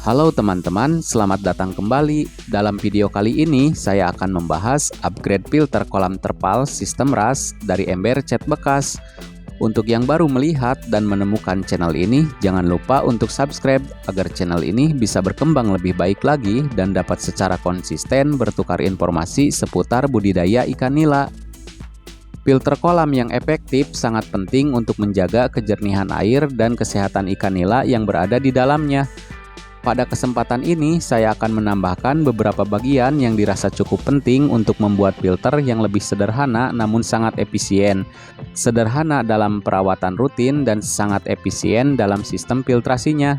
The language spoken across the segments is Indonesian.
Halo teman-teman, selamat datang kembali. Dalam video kali ini, saya akan membahas upgrade filter kolam terpal sistem RAS dari ember cat bekas. Untuk yang baru melihat dan menemukan channel ini, jangan lupa untuk subscribe agar channel ini bisa berkembang lebih baik lagi dan dapat secara konsisten bertukar informasi seputar budidaya ikan nila. Filter kolam yang efektif sangat penting untuk menjaga kejernihan air dan kesehatan ikan nila yang berada di dalamnya. Pada kesempatan ini, saya akan menambahkan beberapa bagian yang dirasa cukup penting untuk membuat filter yang lebih sederhana namun sangat efisien. Sederhana dalam perawatan rutin dan sangat efisien dalam sistem filtrasinya.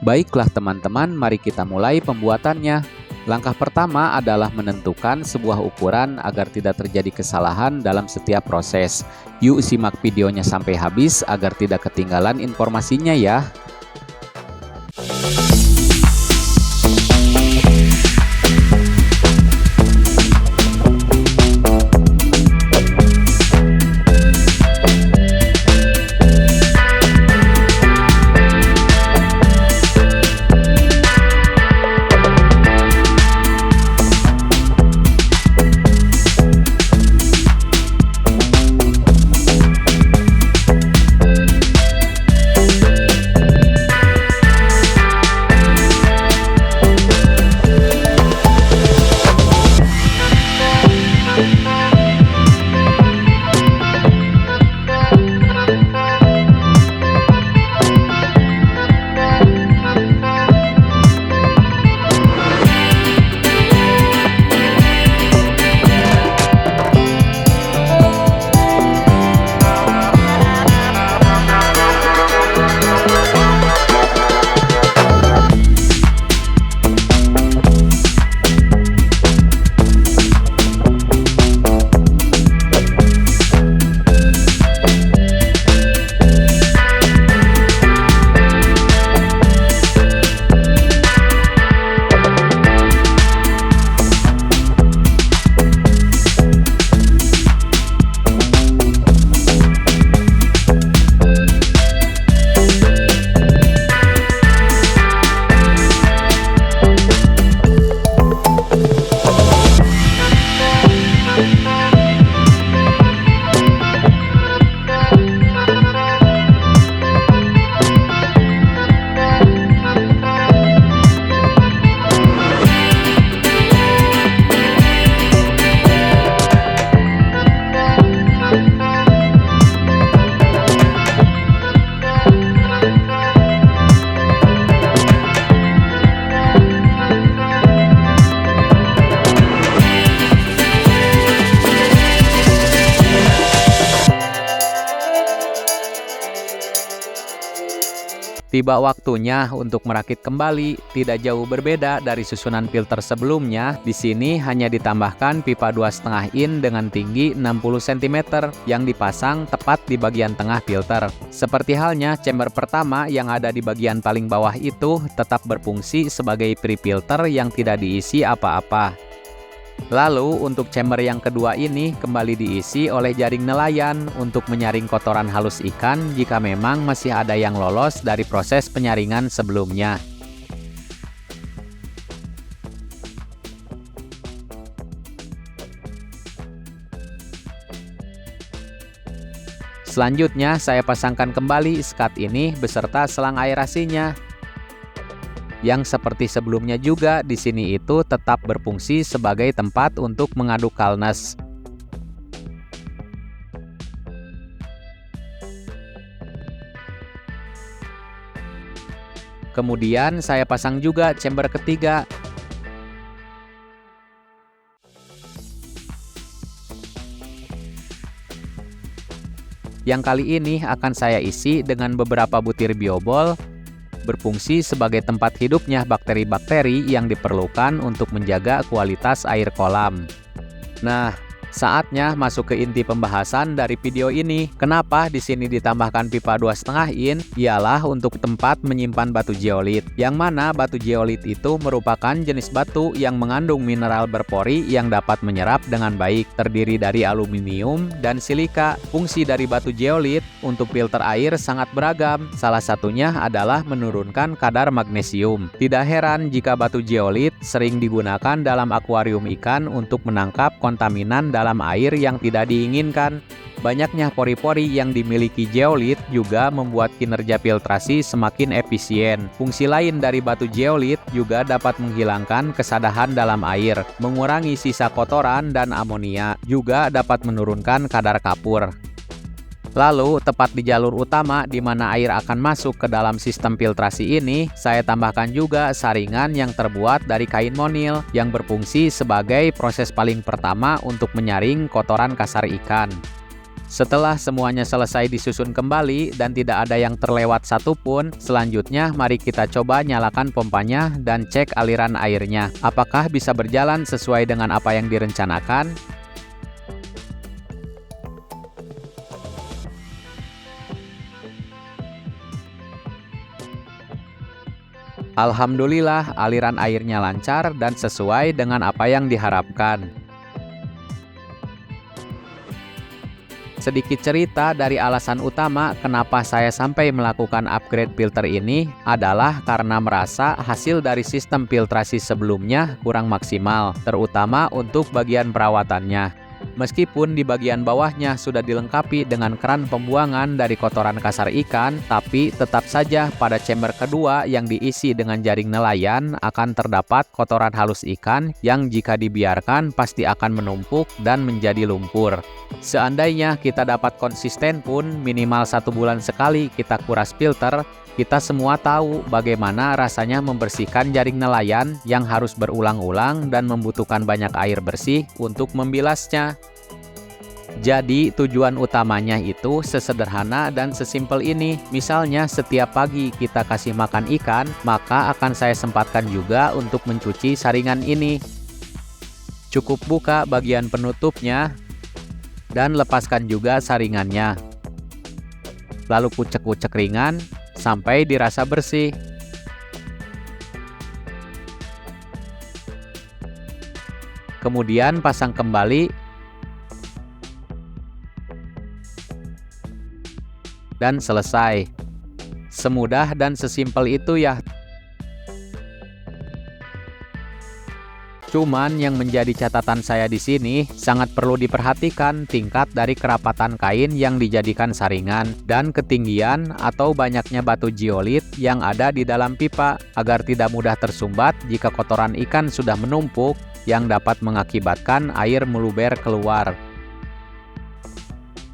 Baiklah teman-teman, mari kita mulai pembuatannya. Langkah pertama adalah menentukan sebuah ukuran agar tidak terjadi kesalahan dalam setiap proses. Yuk simak videonya sampai habis agar tidak ketinggalan informasinya ya. Tiba waktunya untuk merakit kembali, tidak jauh berbeda dari susunan filter sebelumnya. Di sini hanya ditambahkan pipa 2,5 in dengan tinggi 60 cm yang dipasang tepat di bagian tengah filter. Seperti halnya chamber pertama yang ada di bagian paling bawah itu tetap berfungsi sebagai pre-filter yang tidak diisi apa-apa. Lalu untuk chamber yang kedua ini kembali diisi oleh jaring nelayan untuk menyaring kotoran halus ikan jika memang masih ada yang lolos dari proses penyaringan sebelumnya. Selanjutnya saya pasangkan kembali skat ini beserta selang aerasinya. Yang seperti sebelumnya juga di sini itu tetap berfungsi sebagai tempat untuk mengaduk kalnes. Kemudian saya pasang juga chamber ketiga. Yang kali ini akan saya isi dengan beberapa butir biobol, berfungsi sebagai tempat hidupnya bakteri-bakteri yang diperlukan untuk menjaga kualitas air kolam. Nah, Saatnya masuk ke inti pembahasan dari video ini. Kenapa di sini ditambahkan pipa 2,5 in? Ialah untuk tempat menyimpan batu zeolit. Yang mana batu zeolit itu merupakan jenis batu yang mengandung mineral berpori yang dapat menyerap dengan baik, terdiri dari aluminium dan silika. Fungsi dari batu zeolit untuk filter air sangat beragam. Salah satunya adalah menurunkan kadar magnesium. Tidak heran jika batu zeolit sering digunakan dalam akuarium ikan untuk menangkap kontaminan dalam air yang tidak diinginkan. Banyaknya pori-pori yang dimiliki zeolit juga membuat kinerja filtrasi semakin efisien. Fungsi lain dari batu zeolit juga dapat menghilangkan kesadahan dalam air, mengurangi sisa kotoran dan amonia, juga dapat menurunkan kadar kapur. Lalu, tepat di jalur utama di mana air akan masuk ke dalam sistem filtrasi ini, saya tambahkan juga saringan yang terbuat dari kain monil yang berfungsi sebagai proses paling pertama untuk menyaring kotoran kasar ikan. Setelah semuanya selesai disusun kembali dan tidak ada yang terlewat satupun, selanjutnya mari kita coba nyalakan pompanya dan cek aliran airnya. Apakah bisa berjalan sesuai dengan apa yang direncanakan? Alhamdulillah, aliran airnya lancar dan sesuai dengan apa yang diharapkan. Sedikit cerita dari alasan utama kenapa saya sampai melakukan upgrade filter ini adalah karena merasa hasil dari sistem filtrasi sebelumnya kurang maksimal, terutama untuk bagian perawatannya. Meskipun di bagian bawahnya sudah dilengkapi dengan keran pembuangan dari kotoran kasar ikan, tapi tetap saja pada chamber kedua yang diisi dengan jaring nelayan akan terdapat kotoran halus ikan yang jika dibiarkan pasti akan menumpuk dan menjadi lumpur. Seandainya kita dapat konsisten pun minimal 1 bulan sekali kita kuras filter, kita semua tahu bagaimana rasanya membersihkan jaring nelayan yang harus berulang-ulang dan membutuhkan banyak air bersih untuk membilasnya. Jadi tujuan utamanya itu sesederhana dan sesimpel ini. Misalnya setiap pagi kita kasih makan ikan, maka akan saya sempatkan juga untuk mencuci saringan ini. Cukup buka bagian penutupnya dan lepaskan juga saringannya. Lalu kucek-kucek ringan sampai dirasa bersih. Kemudian pasang kembali dan selesai. Semudah dan sesimpel itu ya. Cuman yang menjadi catatan saya di sini, sangat perlu diperhatikan tingkat dari kerapatan kain yang dijadikan saringan dan ketinggian atau banyaknya batu zeolit yang ada di dalam pipa agar tidak mudah tersumbat jika kotoran ikan sudah menumpuk yang dapat mengakibatkan air meluber keluar.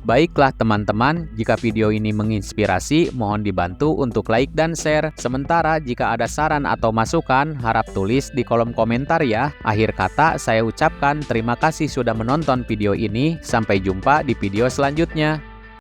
Baiklah teman-teman, jika video ini menginspirasi, mohon dibantu untuk like dan share. Sementara jika ada saran atau masukan, harap tulis di kolom komentar ya. Akhir kata, saya ucapkan terima kasih sudah menonton video ini. Sampai jumpa di video selanjutnya.